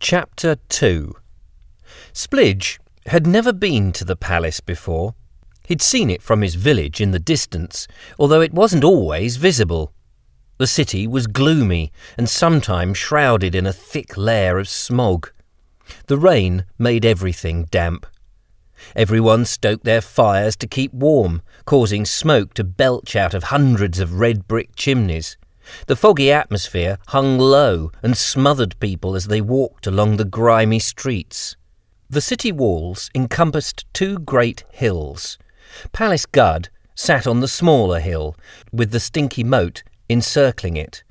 Chapter 2. Splidge had never been to the palace before. He'd seen it from his village in the distance, although it wasn't always visible. The city was gloomy and sometimes shrouded in a thick layer of smog. The rain made everything damp. Everyone stoked their fires to keep warm, causing smoke to belch out of hundreds of red brick chimneys. The foggy atmosphere hung low and smothered people as they walked along the grimy streets. The city walls encompassed two great hills. Palace Gud sat on the smaller hill, with the stinky moat encircling it.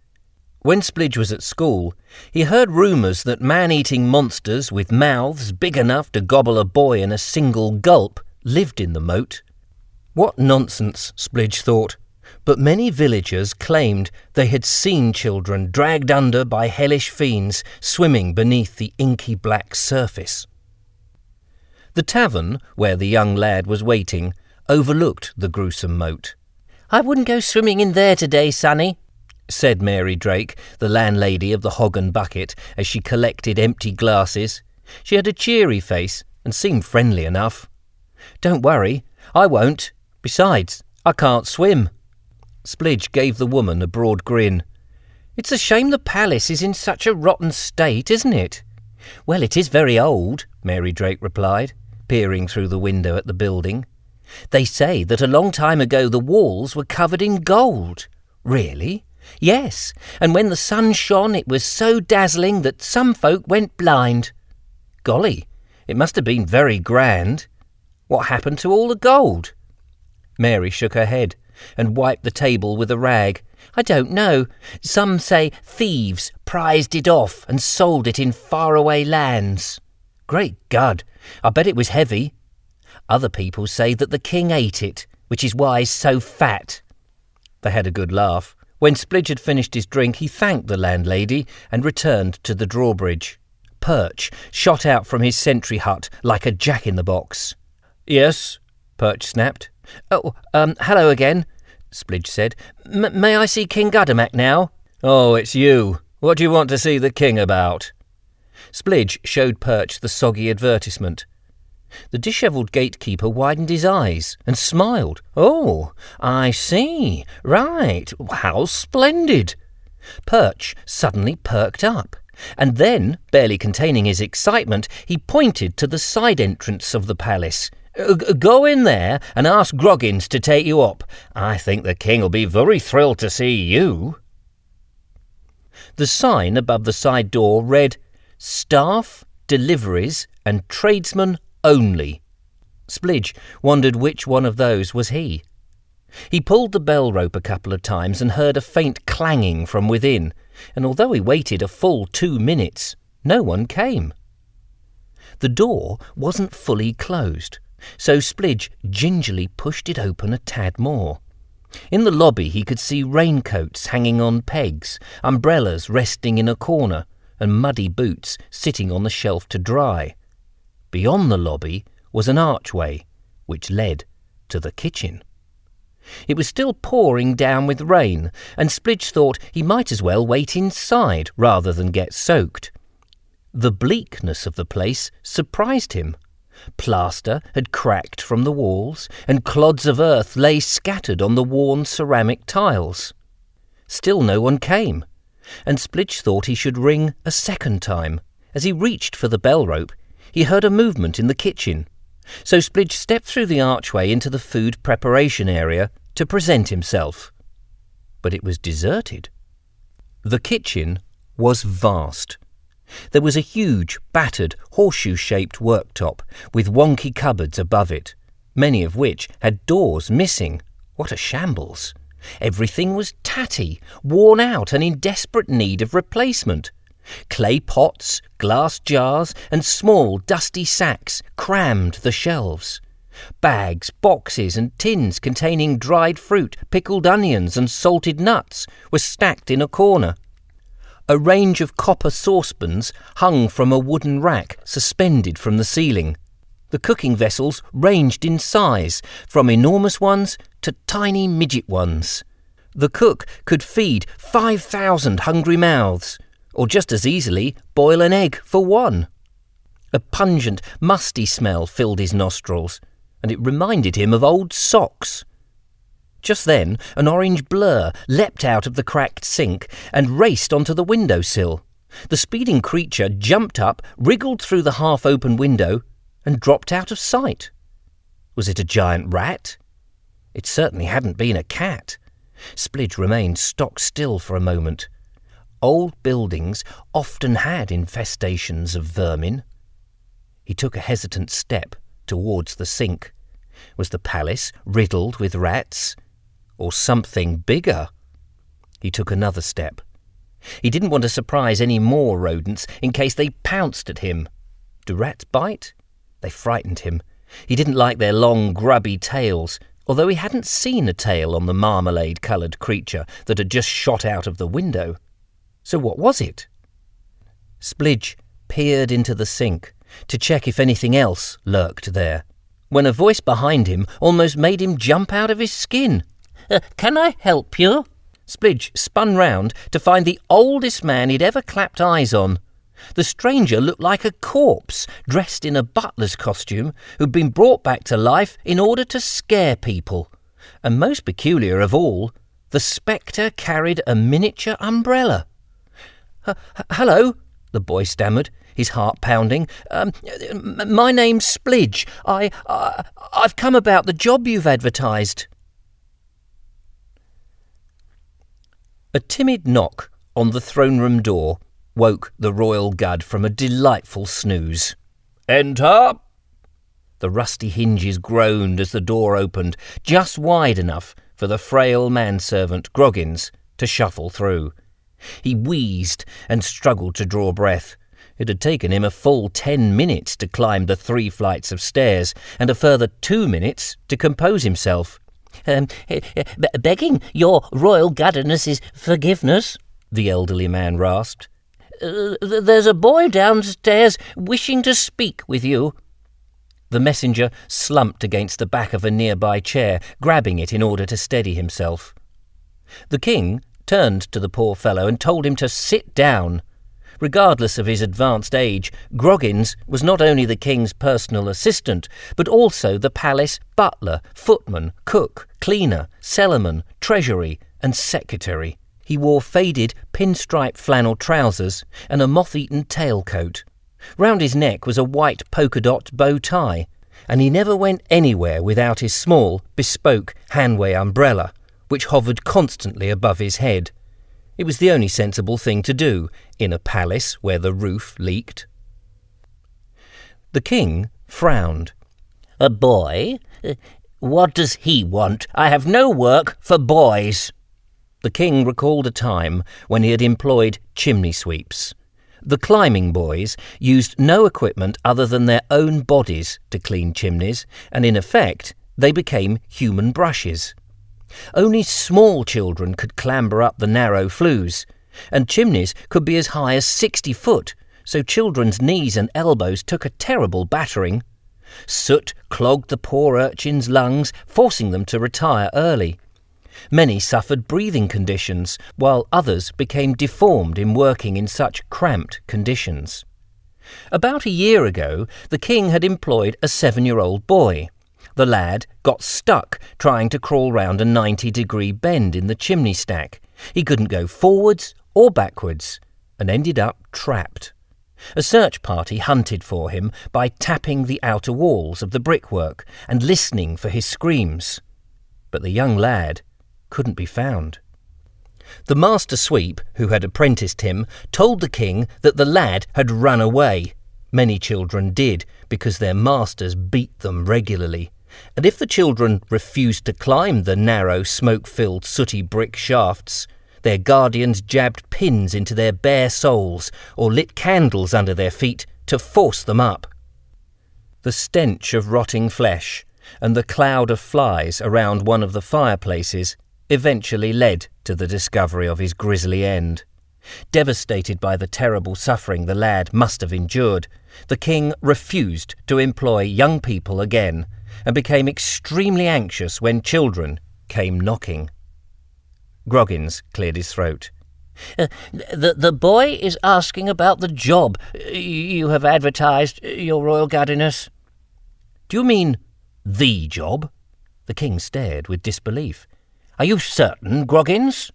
When Splidge was at school, he heard rumours that man-eating monsters with mouths big enough to gobble a boy in a single gulp lived in the moat. What nonsense, Splidge thought, but many villagers claimed they had seen children dragged under by hellish fiends swimming beneath the inky black surface. The tavern, where the young lad was waiting, overlooked the gruesome moat. "I wouldn't go swimming in there today, sonny," said Mary Drake, the landlady of the Hog and Bucket, as she collected empty glasses. She had a cheery face and seemed friendly enough. "Don't worry, I won't. Besides, I can't swim." Splidge gave the woman a broad grin. "It's a shame the palace is in such a rotten state, isn't it?" "Well, it is very old," Mary Drake replied, peering through the window at the building. "They say that a long time ago the walls were covered in gold." "Really?" "Yes, and when the sun shone it was so dazzling that some folk went blind." "Golly, it must have been very grand. What happened to all the gold?" Mary shook her head and wiped the table with a rag. "I don't know. Some say thieves prized it off and sold it in faraway lands." "Great God, I bet it was heavy." "Other people say that the king ate it, which is why he's so fat." They had a good laugh. When Splidge had finished his drink, he thanked the landlady and returned to the drawbridge. Perch shot out from his sentry hut like a jack-in-the-box. "Yes," Perch snapped. "Oh, hello again," Splidge said. "May I see King Guddamac now?" "Oh, it's you. What do you want to see the king about?" Splidge showed Perch the soggy advertisement. The dishevelled gatekeeper widened his eyes and smiled. "Oh, I see. Right. How splendid." Perch suddenly perked up, and then, barely containing his excitement, he pointed to the side entrance of the palace. "Go in there and ask Groggins to take you up. I think the king will be very thrilled to see you." The sign above the side door read, "Staff, Deliveries and Tradesmen Only." Splidge wondered which one of those was he. He pulled the bell rope a couple of times and heard a faint clanging from within, and although he waited a full 2 minutes, no one came. The door wasn't fully closed, so Splidge gingerly pushed it open a tad more. In the lobby he could see raincoats hanging on pegs, umbrellas resting in a corner, and muddy boots sitting on the shelf to dry. Beyond the lobby was an archway, which led to the kitchen. It was still pouring down with rain, and Splidge thought he might as well wait inside rather than get soaked. The bleakness of the place surprised him. Plaster had cracked from the walls, and clods of earth lay scattered on the worn ceramic tiles. Still no one came, and Splidge thought he should ring a second time. As he reached for the bell rope, he heard a movement in the kitchen, so Splidge stepped through the archway into the food preparation area to present himself. But it was deserted. The kitchen was vast. There was a huge, battered, horseshoe-shaped worktop with wonky cupboards above it, many of which had doors missing. What a shambles! Everything was tatty, worn out and in desperate need of replacement. Clay pots, glass jars and small dusty sacks crammed the shelves. Bags, boxes and tins containing dried fruit, pickled onions and salted nuts were stacked in a corner. A range of copper saucepans hung from a wooden rack suspended from the ceiling. The cooking vessels ranged in size, from enormous ones to tiny midget ones. The cook could feed 5,000 hungry mouths, or just as easily boil an egg for one. A pungent, musty smell filled his nostrils, and it reminded him of old socks. Just then, an orange blur leapt out of the cracked sink and raced onto the windowsill. The speeding creature jumped up, wriggled through the half-open window, and dropped out of sight. Was it a giant rat? It certainly hadn't been a cat. Splidge remained stock-still for a moment. Old buildings often had infestations of vermin. He took a hesitant step towards the sink. Was the palace riddled with rats? Or something bigger? He took another step. He didn't want to surprise any more rodents in case they pounced at him. Do rats bite? They frightened him. He didn't like their long, grubby tails, although he hadn't seen a tail on the marmalade-coloured creature that had just shot out of the window. So what was it? Splidge peered into the sink to check if anything else lurked there, when a voice behind him almost made him jump out of his skin. Can I help you?" Splidge spun round to find the oldest man he'd ever clapped eyes on. The stranger looked like a corpse, dressed in a butler's costume, who'd been brought back to life in order to scare people. And most peculiar of all, the spectre carried a miniature umbrella. "Hello," the boy stammered, his heart pounding. My name's Splidge. I've come about the job you've advertised." A timid knock on the throne room door woke the royal Gud from a delightful snooze. "Enter!" The rusty hinges groaned as the door opened, just wide enough for the frail manservant Groggins to shuffle through. He wheezed and struggled to draw breath. It had taken him a full 10 minutes to climb the 3 flights of stairs, and a further 2 minutes to compose himself. "Begging your royal Gudderness's forgiveness," the elderly man rasped. "There's a boy downstairs wishing to speak with you." The messenger slumped against the back of a nearby chair, grabbing it in order to steady himself. The king turned to the poor fellow and told him to sit down. Regardless of his advanced age, Groggins was not only the king's personal assistant, but also the palace butler, footman, cook, cleaner, cellarman, treasury, and secretary. He wore faded pinstripe flannel trousers and a moth-eaten tailcoat. Round his neck was a white polka-dot bow tie, and he never went anywhere without his small, bespoke Hanway umbrella, which hovered constantly above his head. It was the only sensible thing to do in a palace where the roof leaked. The king frowned. "A boy? What does he want? I have no work for boys." The king recalled a time when he had employed chimney sweeps. The climbing boys used no equipment other than their own bodies to clean chimneys, and in effect they became human brushes. Only small children could clamber up the narrow flues, and chimneys could be as high as 60 foot, so children's knees and elbows took a terrible battering. Soot clogged the poor urchins' lungs, forcing them to retire early. Many suffered breathing conditions, while others became deformed in working in such cramped conditions. About a year ago, the king had employed a 7-year-old boy. The lad got stuck trying to crawl round a 90-degree bend in the chimney stack. He couldn't go forwards or backwards, and ended up trapped. A search party hunted for him by tapping the outer walls of the brickwork and listening for his screams. But the young lad couldn't be found. The master sweep, who had apprenticed him, told the king that the lad had run away. Many children did, because their masters beat them regularly. And if the children refused to climb the narrow, smoke-filled, sooty brick shafts, their guardians jabbed pins into their bare soles or lit candles under their feet to force them up. The stench of rotting flesh and the cloud of flies around one of the fireplaces eventually led to the discovery of his grisly end. Devastated by the terrible suffering the lad must have endured, the king refused to employ young people again and became extremely anxious when children came knocking. Groggins cleared his throat. The boy is asking about the job you have advertised, your royal guddiness." "Do you mean the job?" The king stared with disbelief. "Are you certain, Groggins?"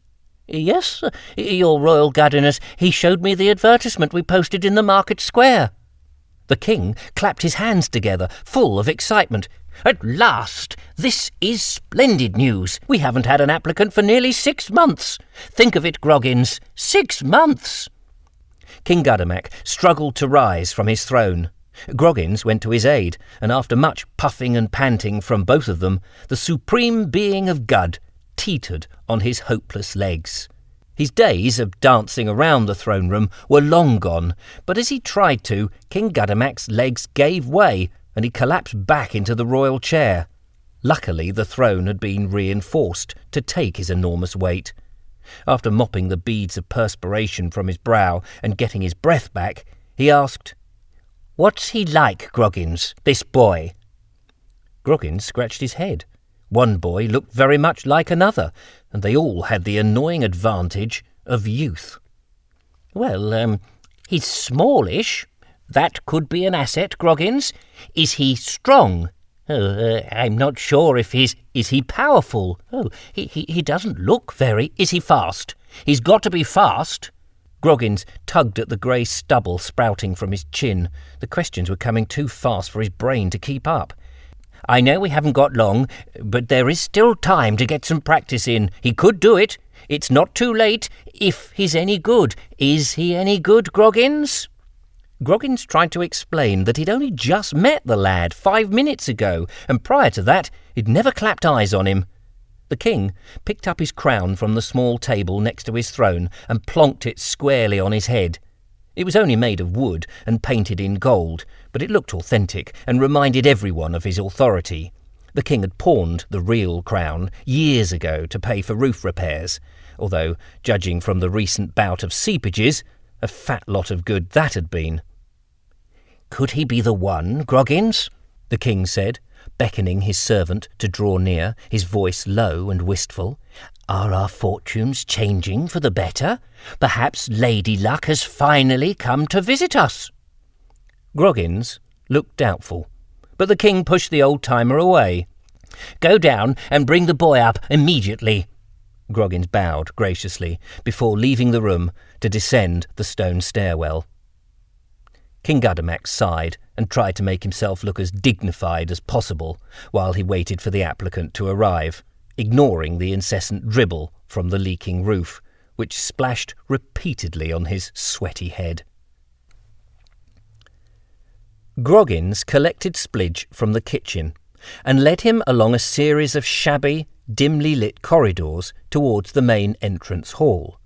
"Yes, your royal guddiness. He showed me the advertisement we posted in the market square." The king clapped his hands together, full of excitement. "At last! This is splendid news. We haven't had an applicant for nearly 6 months. Think of it, Groggins. 6 months!" King Guddamac struggled to rise from his throne. Groggins went to his aid, and after much puffing and panting from both of them, the supreme being of Gud teetered on his hopeless legs. His days of dancing around the throne room were long gone, but as he tried to, King Guddamac's legs gave way, and he collapsed back into the royal chair. Luckily, the throne had been reinforced to take his enormous weight. After mopping the beads of perspiration from his brow and getting his breath back, he asked, "What's he like, Groggins, this boy?" Groggins scratched his head. One boy looked very much like another, and they all had the annoying advantage of youth. "Well, he's smallish. That could be an asset, Groggins. Is he strong? I'm not sure if Is he powerful? He doesn't look very... Is he fast? He's got to be fast." Groggins tugged at the grey stubble sprouting from his chin. The questions were coming too fast for his brain to keep up. "I know we haven't got long, but there is still time to get some practice in. He could do it. It's not too late if he's any good. Is he any good, Groggins?" Groggins tried to explain that he'd only just met the lad 5 minutes ago, and prior to that he'd never clapped eyes on him. The king picked up his crown from the small table next to his throne and plonked it squarely on his head. It was only made of wood and painted in gold, but it looked authentic and reminded everyone of his authority. The king had pawned the real crown years ago to pay for roof repairs, although, judging from the recent bout of seepages, a fat lot of good that had been. "Could he be the one, Groggins?" the king said, beckoning his servant to draw near, his voice low and wistful. "Are our fortunes changing for the better? Perhaps Lady Luck has finally come to visit us." Groggins looked doubtful, but the king pushed the old-timer away. "Go down and bring the boy up immediately." Groggins bowed graciously before leaving the room to descend the stone stairwell. King Guddamac sighed and tried to make himself look as dignified as possible while he waited for the applicant to arrive, ignoring the incessant dribble from the leaking roof, which splashed repeatedly on his sweaty head. Groggins collected Splidge from the kitchen and led him along a series of shabby, dimly lit corridors towards the main entrance hall.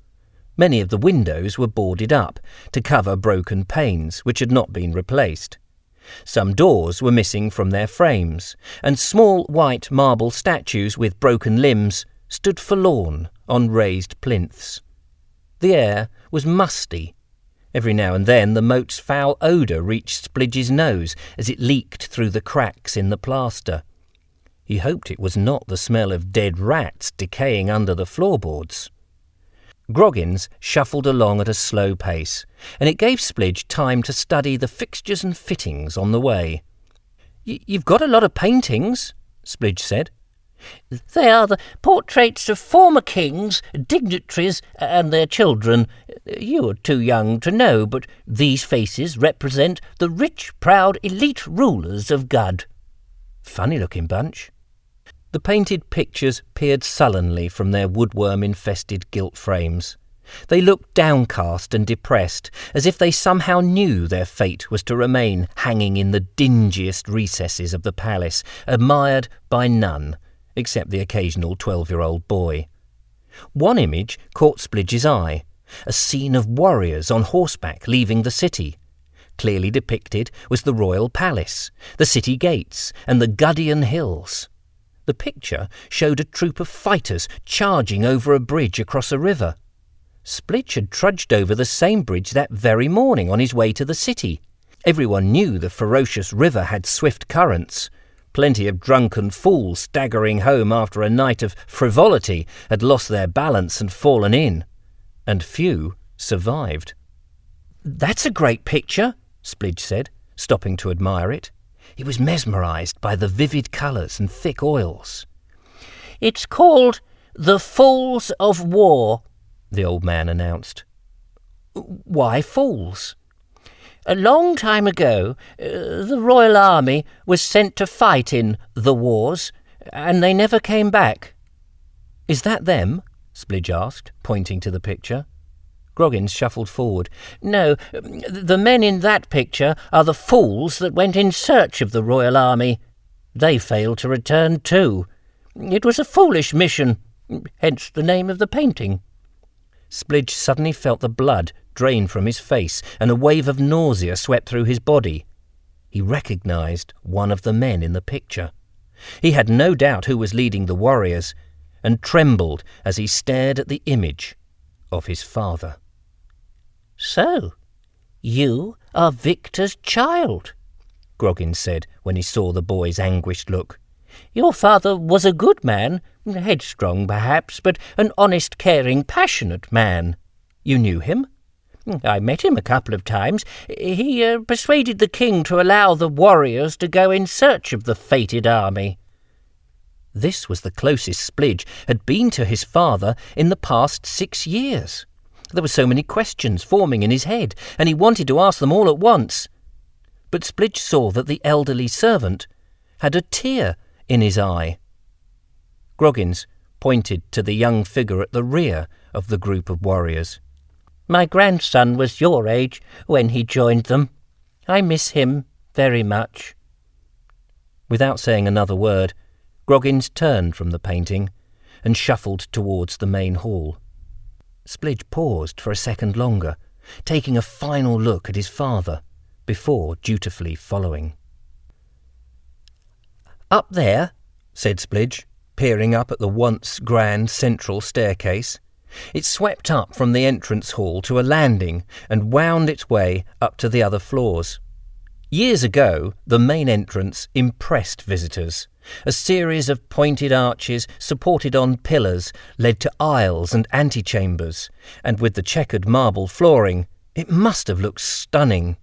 Many of the windows were boarded up to cover broken panes which had not been replaced. Some doors were missing from their frames, and small white marble statues with broken limbs stood forlorn on raised plinths. The air was musty. Every now and then the moat's foul odour reached Splidge's nose as it leaked through the cracks in the plaster. He hoped it was not the smell of dead rats decaying under the floorboards. Groggins shuffled along at a slow pace, and it gave Splidge time to study the fixtures and fittings on the way. "You've got a lot of paintings," Splidge said. "They are the portraits of former kings, dignitaries, and their children. You are too young to know, but these faces represent the rich, proud, elite rulers of Gud." "Funny-looking bunch." The painted pictures peered sullenly from their woodworm-infested gilt frames. They looked downcast and depressed, as if they somehow knew their fate was to remain hanging in the dingiest recesses of the palace, admired by none, except the occasional 12-year-old boy. One image caught Splidge's eye, a scene of warriors on horseback leaving the city. Clearly depicted was the royal palace, the city gates, and the Guddian hills. The picture showed a troop of fighters charging over a bridge across a river. Splidge had trudged over the same bridge that very morning on his way to the city. Everyone knew the ferocious river had swift currents. Plenty of drunken fools staggering home after a night of frivolity had lost their balance and fallen in. and few survived. "That's a great picture," Splidge said, stopping to admire it. He was mesmerised by the vivid colours and thick oils. "It's called The Falls of War," the old man announced. "Why falls?" "A long time ago, the Royal Army was sent to fight in the wars, and they never came back." "Is that them?" Splidge asked, pointing to the picture. Groggins shuffled forward. "No, the men in that picture are the fools that went in search of the Royal Army. They failed to return too. It was a foolish mission, hence the name of the painting." Splidge suddenly felt the blood drain from his face, and a wave of nausea swept through his body. He recognised one of the men in the picture. He had no doubt who was leading the warriors, and trembled as he stared at the image of his father. "So, you are Victor's child," Groggins said when he saw the boy's anguished look. "Your father was a good man, headstrong perhaps, but an honest, caring, passionate man." "You knew him?" "I met him a couple of times. He persuaded the king to allow the warriors to go in search of the fated army." This was the closest Splidge had been to his father in the past 6 years. There were so many questions forming in his head, and he wanted to ask them all at once. But Splidge saw that the elderly servant had a tear in his eye. Groggins pointed to the young figure at the rear of the group of warriors. "My grandson was your age when he joined them. I miss him very much." Without saying another word, Groggins turned from the painting and shuffled towards the main hall. Splidge paused for a second longer, taking a final look at his father before dutifully following. "Up there," said Splidge, peering up at the once grand central staircase. It swept up from the entrance hall to a landing and wound its way up to the other floors. Years ago, the main entrance impressed visitors. A series of pointed arches supported on pillars led to aisles and antechambers, and with the checkered marble flooring, it must have looked stunning.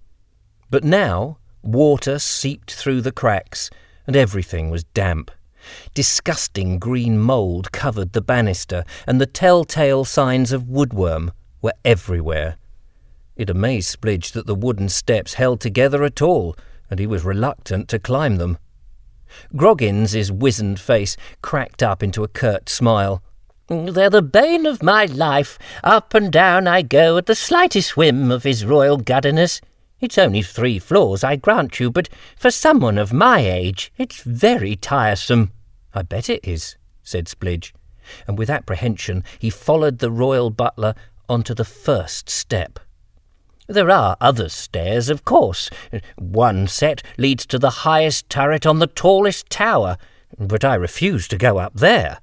But now, water seeped through the cracks, and everything was damp. Disgusting green mould covered the banister, and the telltale signs of woodworm were everywhere. It amazed Splidge that the wooden steps held together at all, and he was reluctant to climb them. Groggins's wizened face cracked up into a curt smile. "They're the bane of my life. Up and down I go at the slightest whim of his royal guddiness. It's only 3 floors, I grant you, but for someone of my age, it's very tiresome." "I bet it is," said Splidge, and with apprehension he followed the royal butler onto the first step. "There are other stairs, of course. One set leads to the highest turret on the tallest tower, but I refuse to go up there."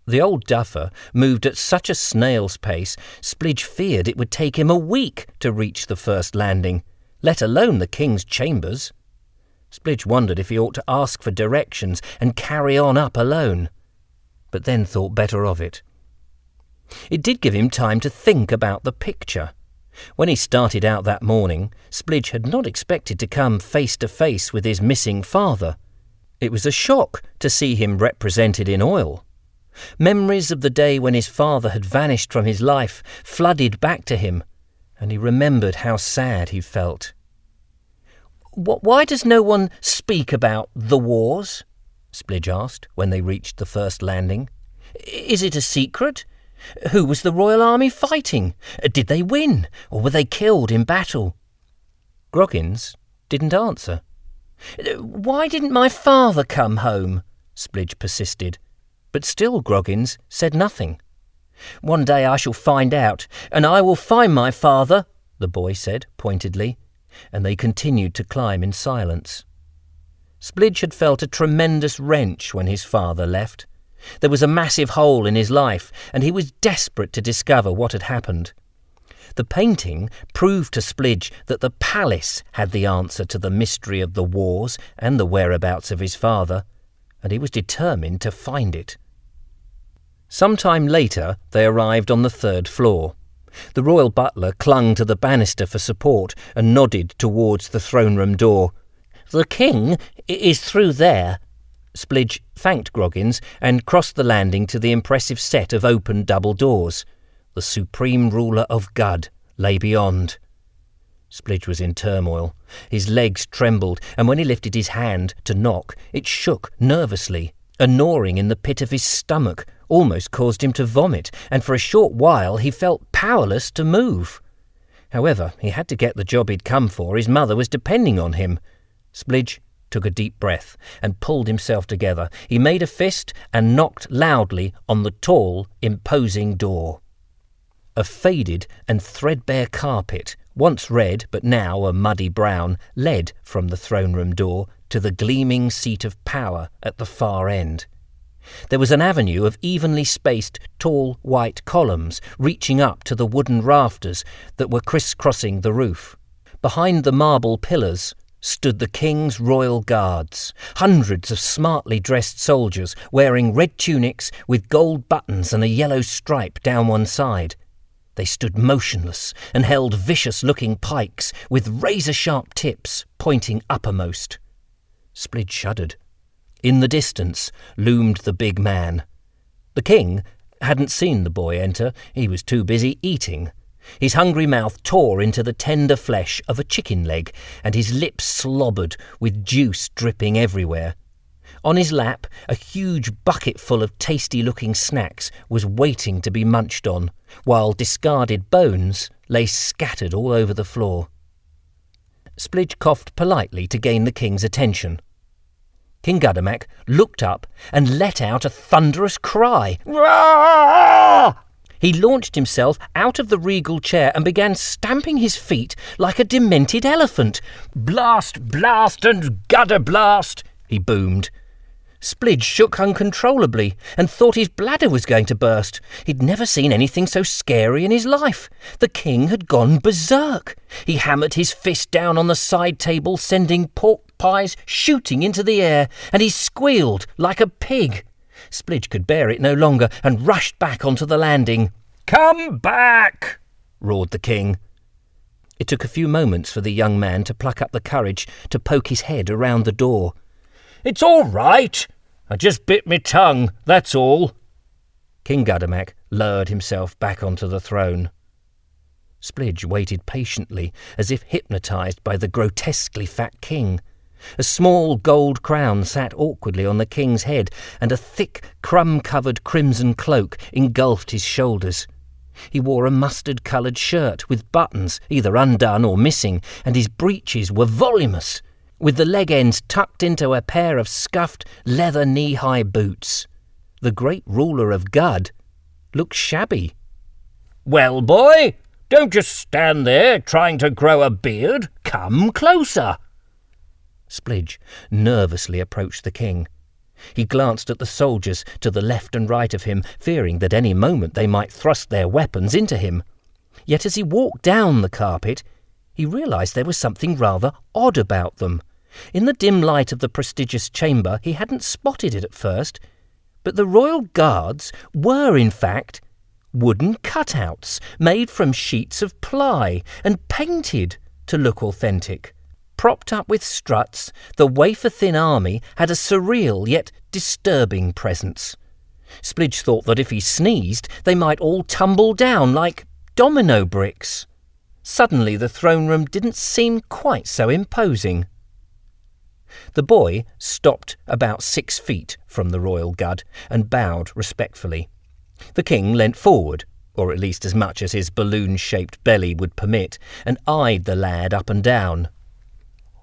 The old duffer moved at such a snail's pace, Splidge feared it would take him a week to reach the first landing, let alone the king's chambers. Splidge wondered if he ought to ask for directions and carry on up alone, but then thought better of it. It did give him time to think about the picture. When he started out that morning, Splidge had not expected to come face to face with his missing father. It was a shock to see him represented in oil. Memories of the day when his father had vanished from his life flooded back to him, and he remembered how sad he felt. "Why does no one speak about the wars?" Splidge asked when they reached the first landing. "Is it a secret? Who was the Royal Army fighting? Did they win, or were they killed in battle?" Groggins didn't answer. "Why didn't my father come home?" Splidge persisted, but still Groggins said nothing. "One day I shall find out, and I will find my father," the boy said pointedly, and they continued to climb in silence. Splidge had felt a tremendous wrench when his father left. There was a massive hole in his life, and he was desperate to discover what had happened. The painting proved to Splidge that the palace had the answer to the mystery of the wars and the whereabouts of his father, and he was determined to find it. Some time later they arrived on the 3rd floor. The royal butler clung to the banister for support and nodded towards the throne room door. "The king is through there." Splidge thanked Groggins and crossed the landing to the impressive set of open double doors. The supreme ruler of Gud lay beyond. Splidge was in turmoil. His legs trembled, and when he lifted his hand to knock, it shook nervously. A gnawing in the pit of his stomach almost caused him to vomit, and for a short while he felt powerless to move. However, he had to get the job he'd come for. His mother was depending on him. Splidge took a deep breath and pulled himself together. He made a fist and knocked loudly on the tall, imposing door. A faded and threadbare carpet, once red but now a muddy brown, led from the throne room door to the gleaming seat of power at the far end. There was an avenue of evenly spaced tall white columns reaching up to the wooden rafters that were criss-crossing the roof. Behind the marble pillars stood the king's royal guards, hundreds of smartly dressed soldiers wearing red tunics with gold buttons and a yellow stripe down one side. They stood motionless and held vicious-looking pikes with razor-sharp tips pointing uppermost. Splidge shuddered. In the distance loomed the big man. The king hadn't seen the boy enter. He was too busy eating. His hungry mouth tore into the tender flesh of a chicken leg, and his lips slobbered with juice dripping everywhere. On his lap, a huge bucket full of tasty-looking snacks was waiting to be munched on, while discarded bones lay scattered all over the floor. Splidge coughed politely to gain the king's attention. King Guddamac looked up and let out a thunderous cry. "Roar!" He launched himself out of the regal chair and began stamping his feet like a demented elephant. "Blast, blast, and gudder blast!" he boomed. Splidge shook uncontrollably and thought his bladder was going to burst. He'd never seen anything so scary in his life. The king had gone berserk. He hammered his fist down on the side table, sending pork pies shooting into the air, and he squealed like a pig. Splidge could bear it no longer and rushed back onto the landing. "Come back!" roared the king. It took a few moments for the young man to pluck up the courage to poke his head around the door. "It's all right. I just bit me tongue, that's all." King Guddamac lowered himself back onto the throne. Splidge waited patiently, as if hypnotised by the grotesquely fat king. A small gold crown sat awkwardly on the king's head, and a thick, crumb-covered crimson cloak engulfed his shoulders. He wore a mustard-coloured shirt with buttons either undone or missing, and his breeches were voluminous, with the leg ends tucked into a pair of scuffed leather knee-high boots. The great ruler of Gud looked shabby. "Well, boy, don't just stand there trying to grow a beard. Come closer." Splidge nervously approached the king. He glanced at the soldiers to the left and right of him, fearing that any moment they might thrust their weapons into him. Yet as he walked down the carpet, he realised there was something rather odd about them. In the dim light of the prestigious chamber, he hadn't spotted it at first, but the royal guards were, in fact, wooden cutouts made from sheets of ply and painted to look authentic. Propped up with struts, the wafer-thin army had a surreal yet disturbing presence. Splidge thought that if he sneezed, they might all tumble down like domino bricks. Suddenly the throne room didn't seem quite so imposing. The boy stopped about 6 feet from the royal Gud and bowed respectfully. The king leant forward, or at least as much as his balloon-shaped belly would permit, and eyed the lad up and down.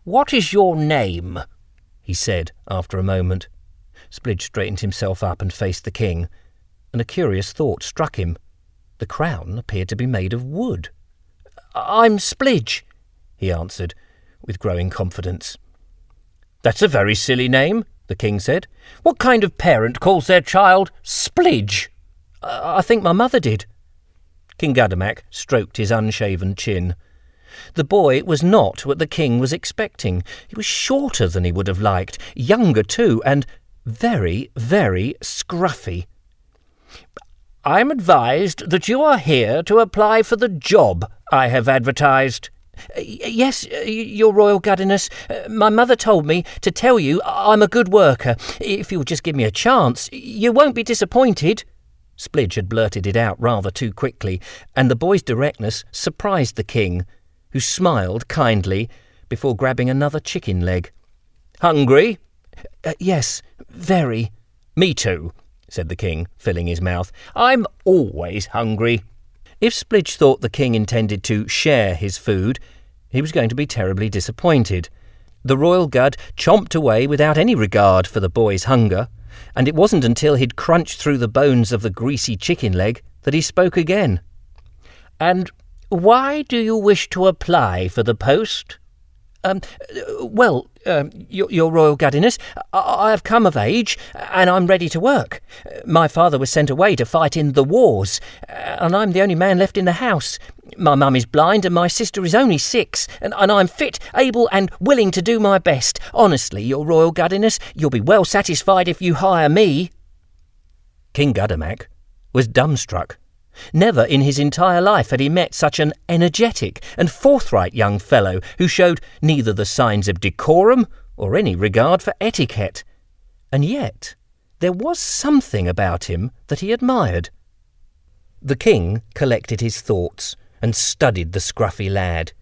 "What is your name?" he said after a moment. Splidge straightened himself up and faced the king, and a curious thought struck him. The crown appeared to be made of wood. "I'm Splidge," he answered, with growing confidence. "That's a very silly name," the king said. "What kind of parent calls their child Splidge?" I think my mother did." King Guddamac stroked his unshaven chin. The boy was not what the king was expecting. He was shorter than he would have liked, younger too, and very, very scruffy. I'm advised that you are here to apply for the job I have advertised. Yes, your Royal Guddiness. My mother told me to tell you I'm a good worker. If you'll just give me a chance, you won't be disappointed. Splidge had blurted it out rather too quickly, and the boy's directness surprised the king, who smiled kindly before grabbing another chicken leg. Hungry? Yes, very. Me too, said the king, filling his mouth. I'm always hungry. If Splidge thought the king intended to share his food, he was going to be terribly disappointed. The Royal Gud chomped away without any regard for the boy's hunger, and it wasn't until he'd crunched through the bones of the greasy chicken leg that he spoke again. And why do you wish to apply for the post? Your Royal Guddiness, I have come of age, and I'm ready to work. My father was sent away to fight in the wars, and I'm the only man left in the house. My mum is blind, and my sister is only 6, and I'm fit, able, and willing to do my best. Honestly, your Royal Guddiness, you'll be well satisfied if you hire me. King Guddamac was dumbstruck. Never in his entire life had he met such an energetic and forthright young fellow who showed neither the signs of decorum or any regard for etiquette. And yet there was something about him that he admired. The king collected his thoughts and studied the scruffy lad.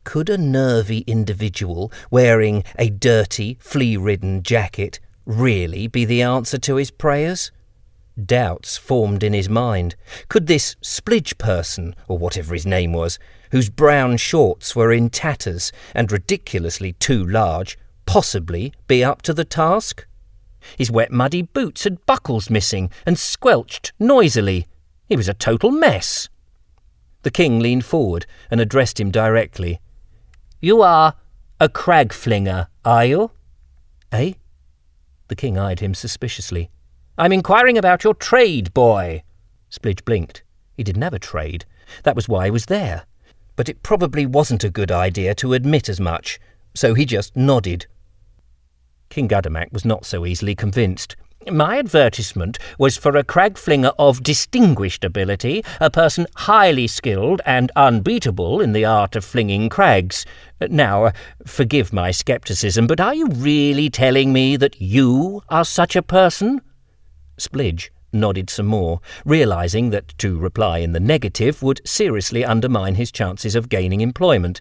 Could a nervy individual wearing a dirty, flea-ridden jacket really be the answer to his prayers? Doubts formed in his mind. Could this Splidge person, or whatever his name was, whose brown shorts were in tatters and ridiculously too large, possibly be up to the task? His wet muddy boots had buckles missing and squelched noisily. He was a total mess. The king leaned forward and addressed him directly. You are a cragflinger, are you? Eh? The king eyed him suspiciously. I'm inquiring about your trade, boy. Splidge blinked. He didn't have a trade. That was why he was there. But it probably wasn't a good idea to admit as much, so he just nodded. King Guddamac was not so easily convinced. My advertisement was for a cragflinger of distinguished ability, a person highly skilled and unbeatable in the art of flinging crags. Now, forgive my scepticism, but are you really telling me that you are such a person? Splidge nodded some more, realising that to reply in the negative would seriously undermine his chances of gaining employment.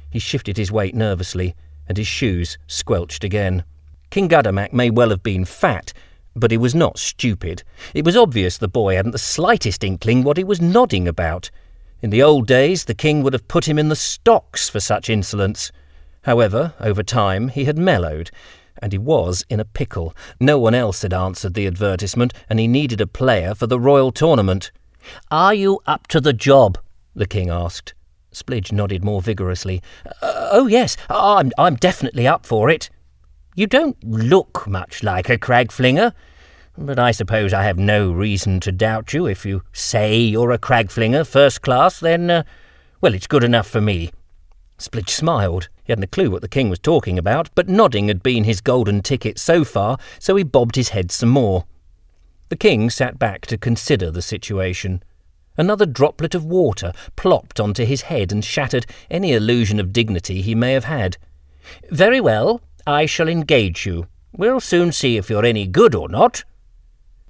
He shifted his weight nervously, and his shoes squelched again. King Guddamac may well have been fat, but he was not stupid. It was obvious the boy hadn't the slightest inkling what he was nodding about. In the old days, the king would have put him in the stocks for such insolence. However, over time, he had mellowed, and he was in a pickle. No one else had answered the advertisement, and he needed a player for the royal tournament. Are you up to the job? The king asked. Splidge nodded more vigorously. Oh, yes, I'm definitely up for it. You don't look much like a cragflinger, but I suppose I have no reason to doubt you. If you say you're a cragflinger first class, then, it's good enough for me. Splidge smiled. He hadn't a clue what the king was talking about, but nodding had been his golden ticket so far, so he bobbed his head some more. The king sat back to consider the situation. Another droplet of water plopped onto his head and shattered any illusion of dignity he may have had. Very well, I shall engage you. We'll soon see if you're any good or not.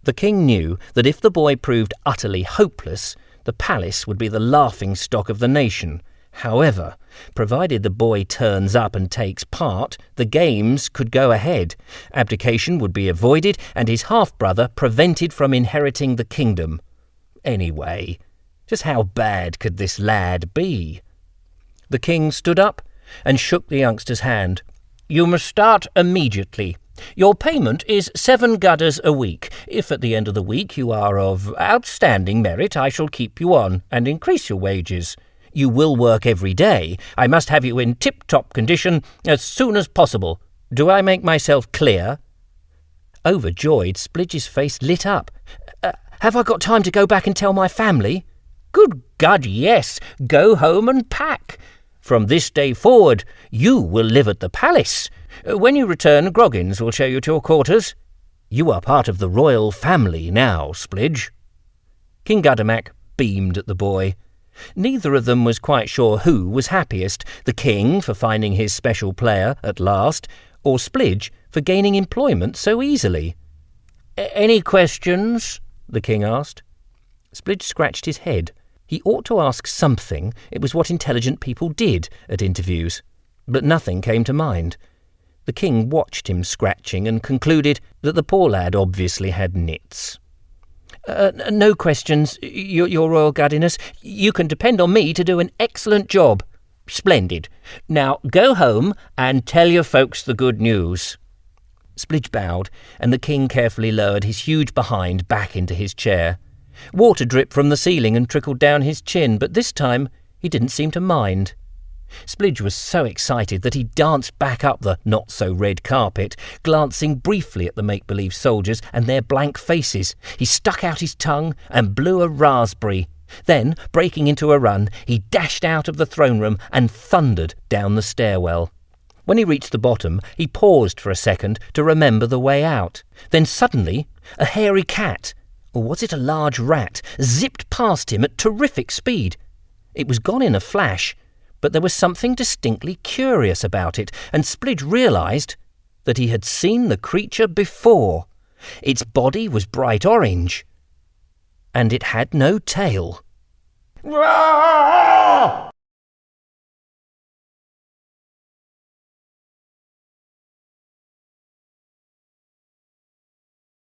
The king knew that if the boy proved utterly hopeless, the palace would be the laughing-stock of the nation. However, provided the boy turns up and takes part, the games could go ahead. Abdication would be avoided, and his half-brother prevented from inheriting the kingdom. Anyway, just how bad could this lad be? The king stood up and shook the youngster's hand. You must start immediately. Your payment is 7 gudders a week. If at the end of the week you are of outstanding merit, I shall keep you on and increase your wages. You will work every day. I must have you in tip-top condition as soon as possible. Do I make myself clear? Overjoyed, Splidge's face lit up. Have I got time to go back and tell my family? Good God, yes. Go home and pack. From this day forward, you will live at the palace. When you return, Groggins will show you to your quarters. You are part of the royal family now, Splidge." King Guddamac beamed at the boy. Neither of them was quite sure who was happiest, the king for finding his special player at last, or Splidge for gaining employment so easily. "Any questions?" the king asked. Splidge scratched his head. He ought to ask something. It was what intelligent people did at interviews. But nothing came to mind. The king watched him scratching and concluded that the poor lad obviously had nits. "No questions, your royal guddiness. You can depend on me to do an excellent job." "Splendid. Now go home and tell your folks the good news." Splidge bowed, and the king carefully lowered his huge behind back into his chair. Water dripped from the ceiling and trickled down his chin, but this time he didn't seem to mind. Splidge was so excited that he danced back up the not-so-red carpet, glancing briefly at the make-believe soldiers and their blank faces. He stuck out his tongue and blew a raspberry. Then, breaking into a run, he dashed out of the throne room and thundered down the stairwell. When he reached the bottom, he paused for a second to remember the way out. Then suddenly, a hairy cat, or was it a large rat, zipped past him at terrific speed. It was gone in a flash, but there was something distinctly curious about it, and Splidge realised that he had seen the creature before. Its body was bright orange, and it had no tail. "Roar!"